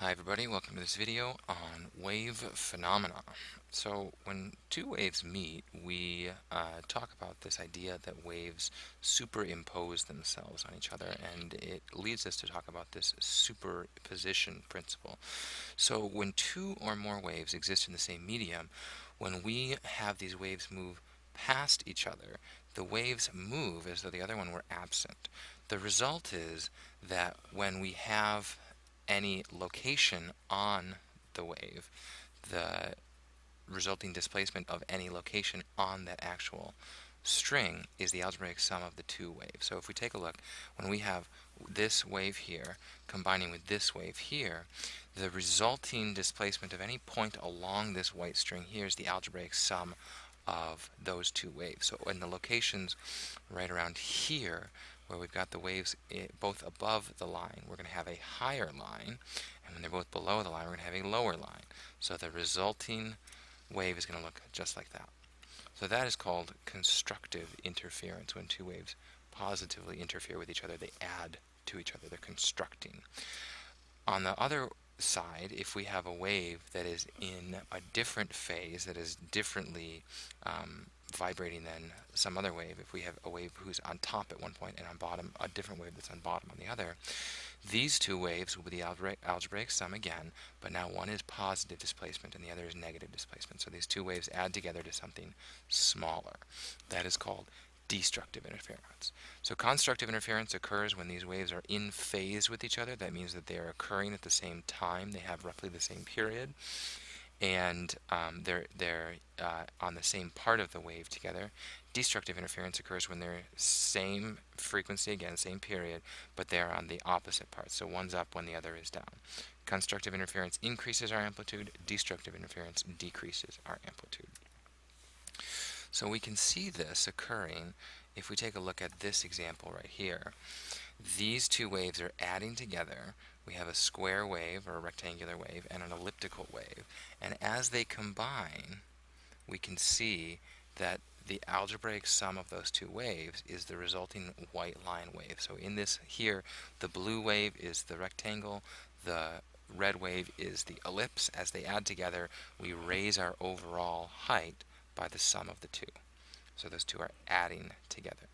Hi everybody, welcome to this video on wave phenomena. So when two waves meet, we talk about this idea that waves superimpose themselves on each other, and it leads us to talk about this superposition principle. So when two or more waves exist in the same medium, when we have these waves move past each other, the waves move as though the other one were absent. The result is that when we have any location on the wave, the resulting displacement of any location on that actual string is the algebraic sum of the two waves. So if we take a look, when we have this wave here combining with this wave here, the resulting displacement of any point along this white string here is the algebraic sum of those two waves. So in the locations right around here, where we've got the waves both above the line, we're going to have a higher line, and when they're both below the line, we're going to have a lower line. So the resulting wave is going to look just like that. So that is called constructive interference. When two waves positively interfere with each other, they add to each other, they're constructing. On the other side, if we have a wave that is in a different phase, that is differently vibrating than some other wave, if we have a wave who's on top at one point and on bottom, a different wave that's on bottom on the other, these two waves will be the algebraic sum again, but now one is positive displacement and the other is negative displacement. So these two waves add together to something smaller. That is called destructive interference. So constructive interference occurs when these waves are in phase with each other. That means that they are occurring at the same time. They have roughly the same period, and they're on the same part of the wave together. Destructive interference occurs when they're same frequency, again, same period, but they're on the opposite part. So one's up when the other is down. Constructive interference increases our amplitude. Destructive interference decreases our amplitude. So we can see this occurring if we take a look at this example right here. These two waves are adding together. We have a square wave or a rectangular wave and an elliptical wave. And as they combine, we can see that the algebraic sum of those two waves is the resulting white line wave. So in this here, the blue wave is the rectangle, the red wave is the ellipse. As they add together, we raise our overall height by the sum of the two. So those two are adding together.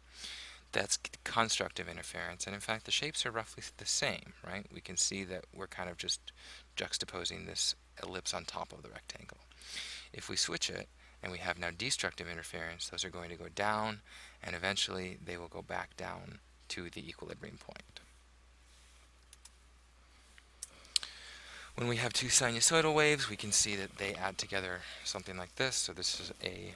That's constructive interference, and in fact the shapes are roughly the same, right? We can see that we're kind of just juxtaposing this ellipse on top of the rectangle. If we switch it and we have now destructive interference, those are going to go down, and eventually they will go back down to the equilibrium point. When we have two sinusoidal waves, we can see that they add together something like this. So this is a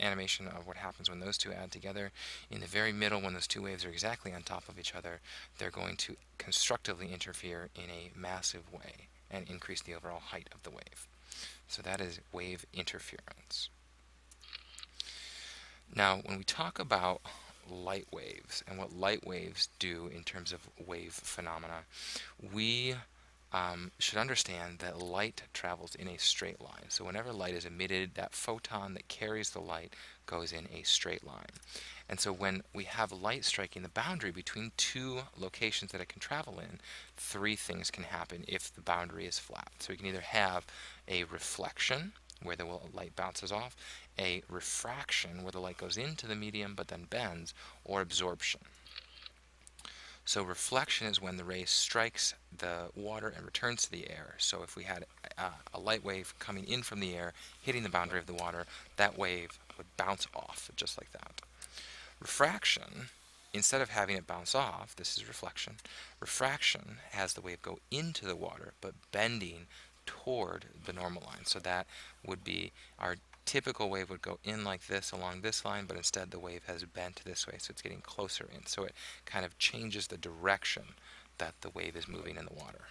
animation of what happens when those two add together. In the very middle, when those two waves are exactly on top of each other, they're going to constructively interfere in a massive way and increase the overall height of the wave. So that is wave interference. Now, when we talk about light waves and what light waves do in terms of wave phenomena, we should understand that light travels in a straight line. So whenever light is emitted, that photon that carries the light goes in a straight line. And so when we have light striking the boundary between two locations that it can travel in, three things can happen if the boundary is flat. So we can either have a reflection, where the light bounces off, a refraction, where the light goes into the medium but then bends, or absorption. So reflection is when the ray strikes the water and returns to the air. So if we had a light wave coming in from the air, hitting the boundary of the water, that wave would bounce off just like that. Refraction, instead of having it bounce off, this is reflection. Refraction has the wave go into the water, but bending toward the normal line. So that would be our typical wave would go in like this along this line, but instead the wave has bent this way, so it's getting closer in. So it kind of changes the direction that the wave is moving in the water.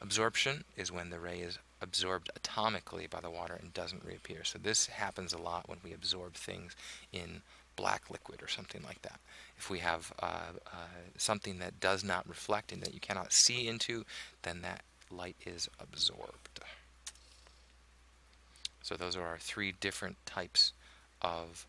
Absorption is when the ray is absorbed atomically by the water and doesn't reappear. So this happens a lot when we absorb things in black liquid or something like that. If we have something that does not reflect and that you cannot see into, then that light is absorbed. So those are our three different types of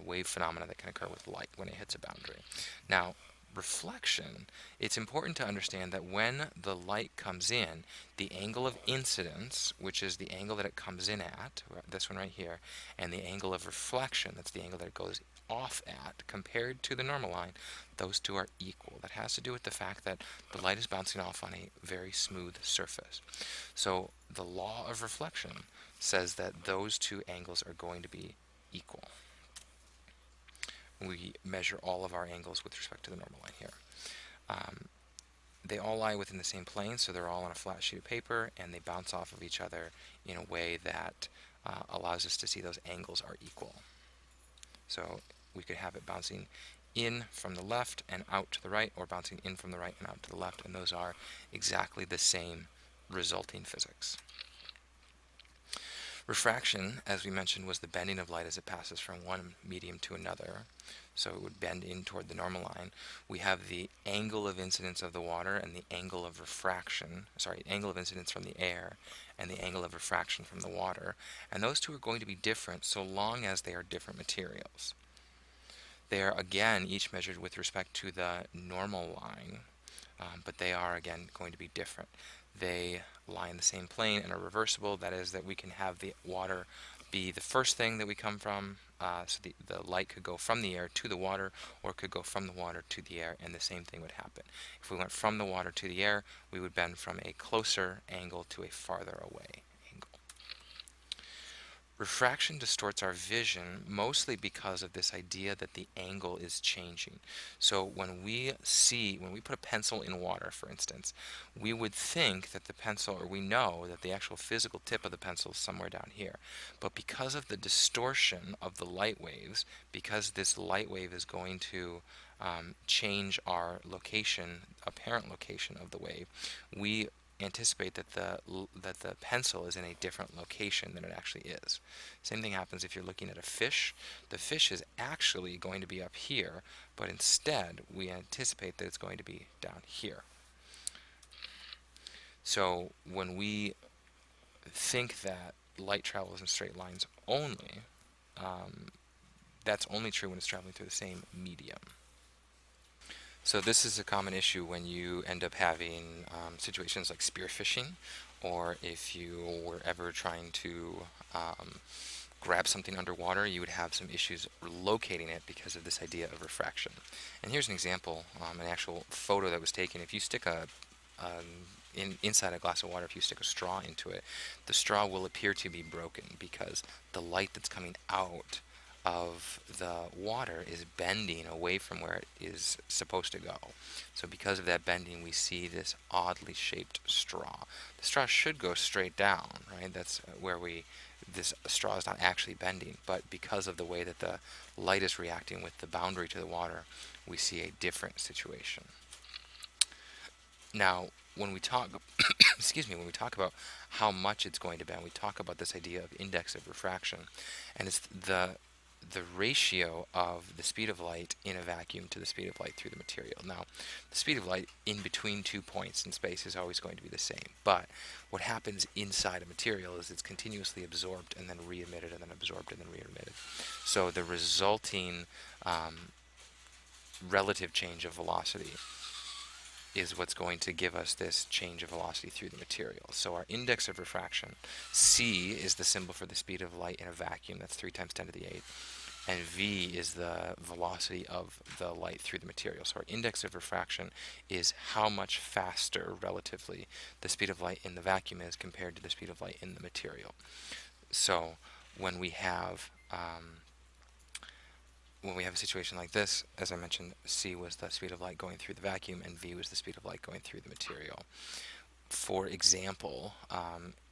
wave phenomena that can occur with light when it hits a boundary. Now, reflection, it's important to understand that when the light comes in, the angle of incidence, which is the angle that it comes in at, this one right here, and the angle of reflection, that's the angle that it goes off at, compared to the normal line, those two are equal. That has to do with the fact that the light is bouncing off on a very smooth surface. So the law of reflection says that those two angles are going to be equal. We measure all of our angles with respect to the normal line here. They all lie within the same plane, so they're all on a flat sheet of paper, and they bounce off of each other in a way that allows us to see those angles are equal. So we could have it bouncing in from the left and out to the right, or bouncing in from the right and out to the left, and those are exactly the same resulting physics. Refraction, as we mentioned, was the bending of light as it passes from one medium to another. So it would bend in toward the normal line. We have the angle of incidence of the water and the angle of refraction, angle of incidence from the air and the angle of refraction from the water. And those two are going to be different so long as they are different materials. They are, again, each measured with respect to the normal line, but they are, again, going to be different. They lie in the same plane and are reversible. That is, that we can have the water be the first thing that we come from, so the light could go from the air to the water, or it could go from the water to the air, and the same thing would happen. If we went from the water to the air, we would bend from a closer angle to a farther away angle. Refraction distorts our vision mostly because of this idea that the angle is changing. So when we put a pencil in water, for instance, we would think that the pencil, or we know that the actual physical tip of the pencil is somewhere down here. But because of the distortion of the light waves, because this light wave is going to change our location, apparent location of the wave, we anticipate that the pencil is in a different location than it actually is. Same thing happens if you're looking at a fish. The fish is actually going to be up here, but instead we anticipate that it's going to be down here. So when we think that light travels in straight lines only, that's only true when it's traveling through the same medium. So this is a common issue when you end up having situations like spearfishing, or if you were ever trying to grab something underwater, you would have some issues locating it because of this idea of refraction. And here's an example, an actual photo that was taken. If you stick inside a glass of water, if you stick a straw into it, the straw will appear to be broken because the light that's coming out of the water is bending away from where it is supposed to go. So because of that bending, we see this oddly shaped straw. The straw should go straight down, right? That's where this straw is not actually bending, but because of the way that the light is reacting with the boundary to the water, we see a different situation. Now, when we talk, when we talk about how much it's going to bend, we talk about this idea of index of refraction, and it's the ratio of the speed of light in a vacuum to the speed of light through the material. Now, the speed of light in between 2 points in space is always going to be the same, but what happens inside a material is it's continuously absorbed and then re-emitted and then absorbed and then re-emitted. So the resulting relative change of velocity is what's going to give us this change of velocity through the material. So our index of refraction, c, is the symbol for the speed of light in a vacuum. That's 3 times 10 to the 8th. And v is the velocity of the light through the material. So our index of refraction is how much faster, relatively, the speed of light in the vacuum is compared to the speed of light in the material. So when we have a situation like this, as I mentioned, c was the speed of light going through the vacuum, and v was the speed of light going through the material. For example,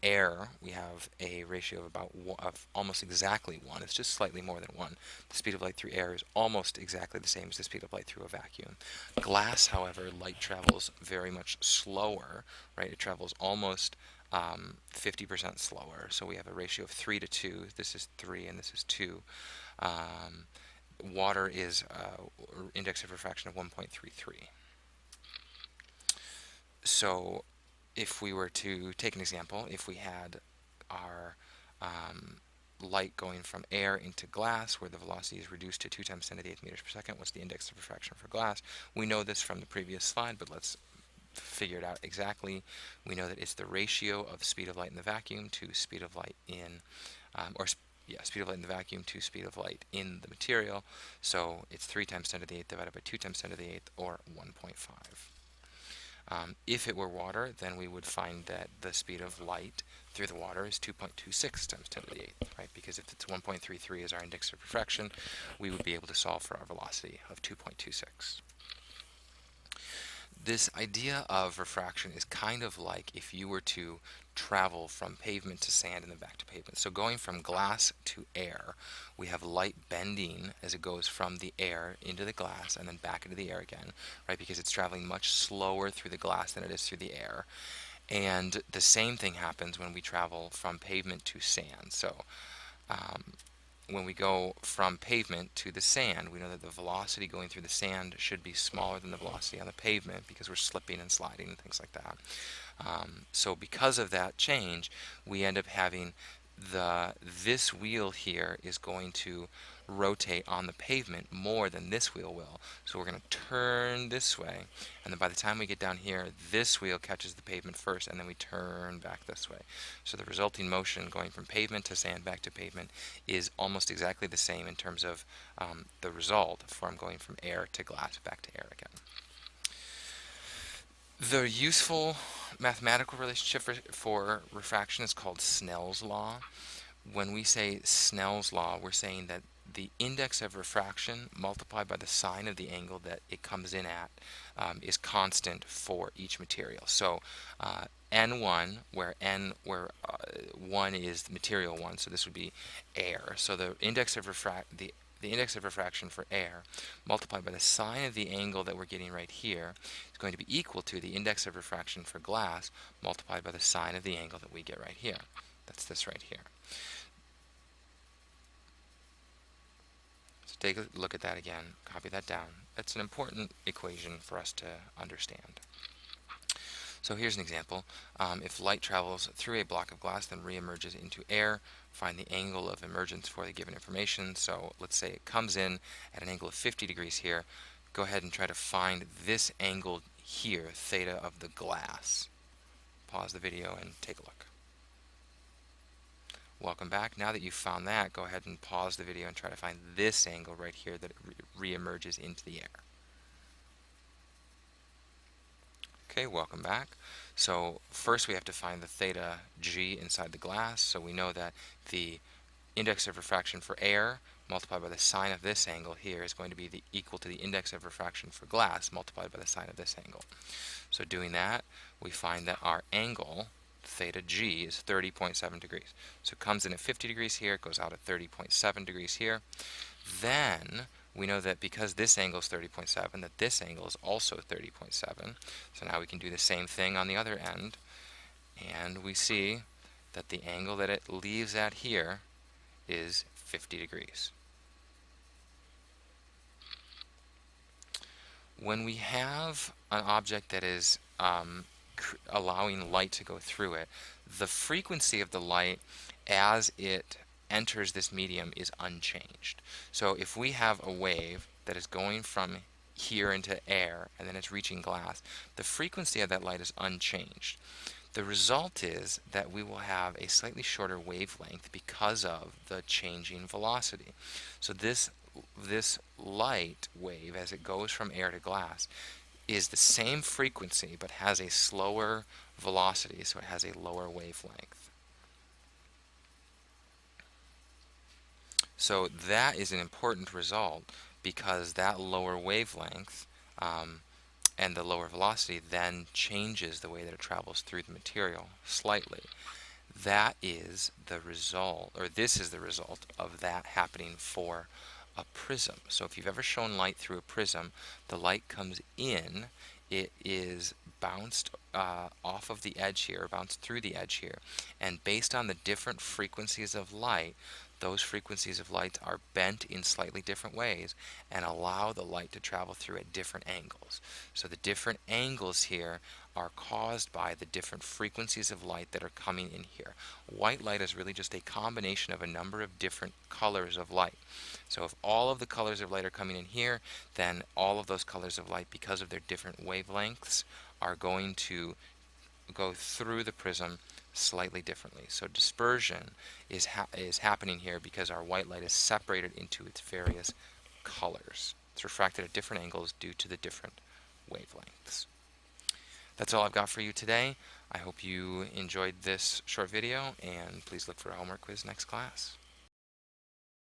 air, we have a ratio of almost exactly 1. It's just slightly more than 1. The speed of light through air is almost exactly the same as the speed of light through a vacuum. Glass, however, light travels very much slower, right? It travels almost 50% slower. So we have a ratio of 3 to 2. This is 3 and this is 2. Water is index of refraction of 1.33. So if we were to take an example, if we had our light going from air into glass, where the velocity is reduced to 2 times 10 to the 8th meters per second. What's the index of refraction for glass? We know this from the previous slide, but let's figure it out exactly. We know that it's the ratio of speed of light in the vacuum to speed of light in, speed of light in the vacuum to speed of light in the material. So it's 3 times 10 to the 8th divided by 2 times 10 to the 8th, or 1.5. If it were water, then we would find that the speed of light through the water is 2.26 times 10 to the 8th, right? Because if it's 1.33 is our index of refraction, we would be able to solve for our velocity of 2.26. This idea of refraction is kind of like if you were to travel from pavement to sand and then back to pavement. So going from glass to air, we have light bending as it goes from the air into the glass and then back into the air again, right? Because it's traveling much slower through the glass than it is through the air. And the same thing happens when we travel from pavement to sand. So when we go from pavement to the sand, we know that the velocity going through the sand should be smaller than the velocity on the pavement because we're slipping and sliding and things like that. So because of that change, we end up having this wheel here is going to rotate on the pavement more than this wheel will. So we're going to turn this way, and then by the time we get down here, this wheel catches the pavement first, and then we turn back this way. So the resulting motion going from pavement to sand back to pavement is almost exactly the same in terms of the result from going from air to glass back to air again. The useful mathematical relationship for refraction is called Snell's law. When we say Snell's law, we're saying that the index of refraction multiplied by the sine of the angle that it comes in at is constant for each material. So n1, where 1 is the material 1, so this would be air. So the index of refraction for air multiplied by the sine of the angle that we're getting right here is going to be equal to the index of refraction for glass multiplied by the sine of the angle that we get right here. That's this right here. So take a look at that again, copy that down. That's an important equation for us to understand. So here's an example. If light travels through a block of glass, then re-emerges into air, find the angle of emergence for the given information. So let's say it comes in at an angle of 50 degrees here. Go ahead and try to find this angle here, theta of the glass. Pause the video and take a look. Welcome back. Now that you've found that, go ahead and pause the video and try to find this angle right here that re-emerges into the air. Okay, welcome back. So first we have to find the theta g inside the glass. So we know that the index of refraction for air multiplied by the sine of this angle here is going to be equal to the index of refraction for glass multiplied by the sine of this angle. So doing that, we find that our angle, theta g, is 30.7 degrees. So it comes in at 50 degrees here, it goes out at 30.7 degrees here. Then we know that because this angle is 30.7, that this angle is also 30.7. So now we can do the same thing on the other end, and we see that the angle that it leaves at here is 50 degrees. When we have an object that is allowing light to go through it, the frequency of the light as it enters this medium is unchanged. So if we have a wave that is going from here into air and then it's reaching glass, the frequency of that light is unchanged. The result is that we will have a slightly shorter wavelength because of the changing velocity. So this light wave, as it goes from air to glass, is the same frequency but has a slower velocity, so it has a lower wavelength. So that is an important result because that lower wavelength and the lower velocity then changes the way that it travels through the material slightly. That is the result, or this is the result of that happening for a prism. So if you've ever shown light through a prism, the light comes in, it is bounced off of the edge here, bounced through the edge here, and based on the different frequencies of light, those frequencies of light are bent in slightly different ways and allow the light to travel through at different angles. So the different angles here are caused by the different frequencies of light that are coming in here. White light is really just a combination of a number of different colors of light. So if all of the colors of light are coming in here, then all of those colors of light, because of their different wavelengths, are going to go through the prism slightly differently. So dispersion is happening here because our white light is separated into its various colors. It's refracted at different angles due to the different wavelengths. That's all I've got for you today. I hope you enjoyed this short video, and please look for a homework quiz next class.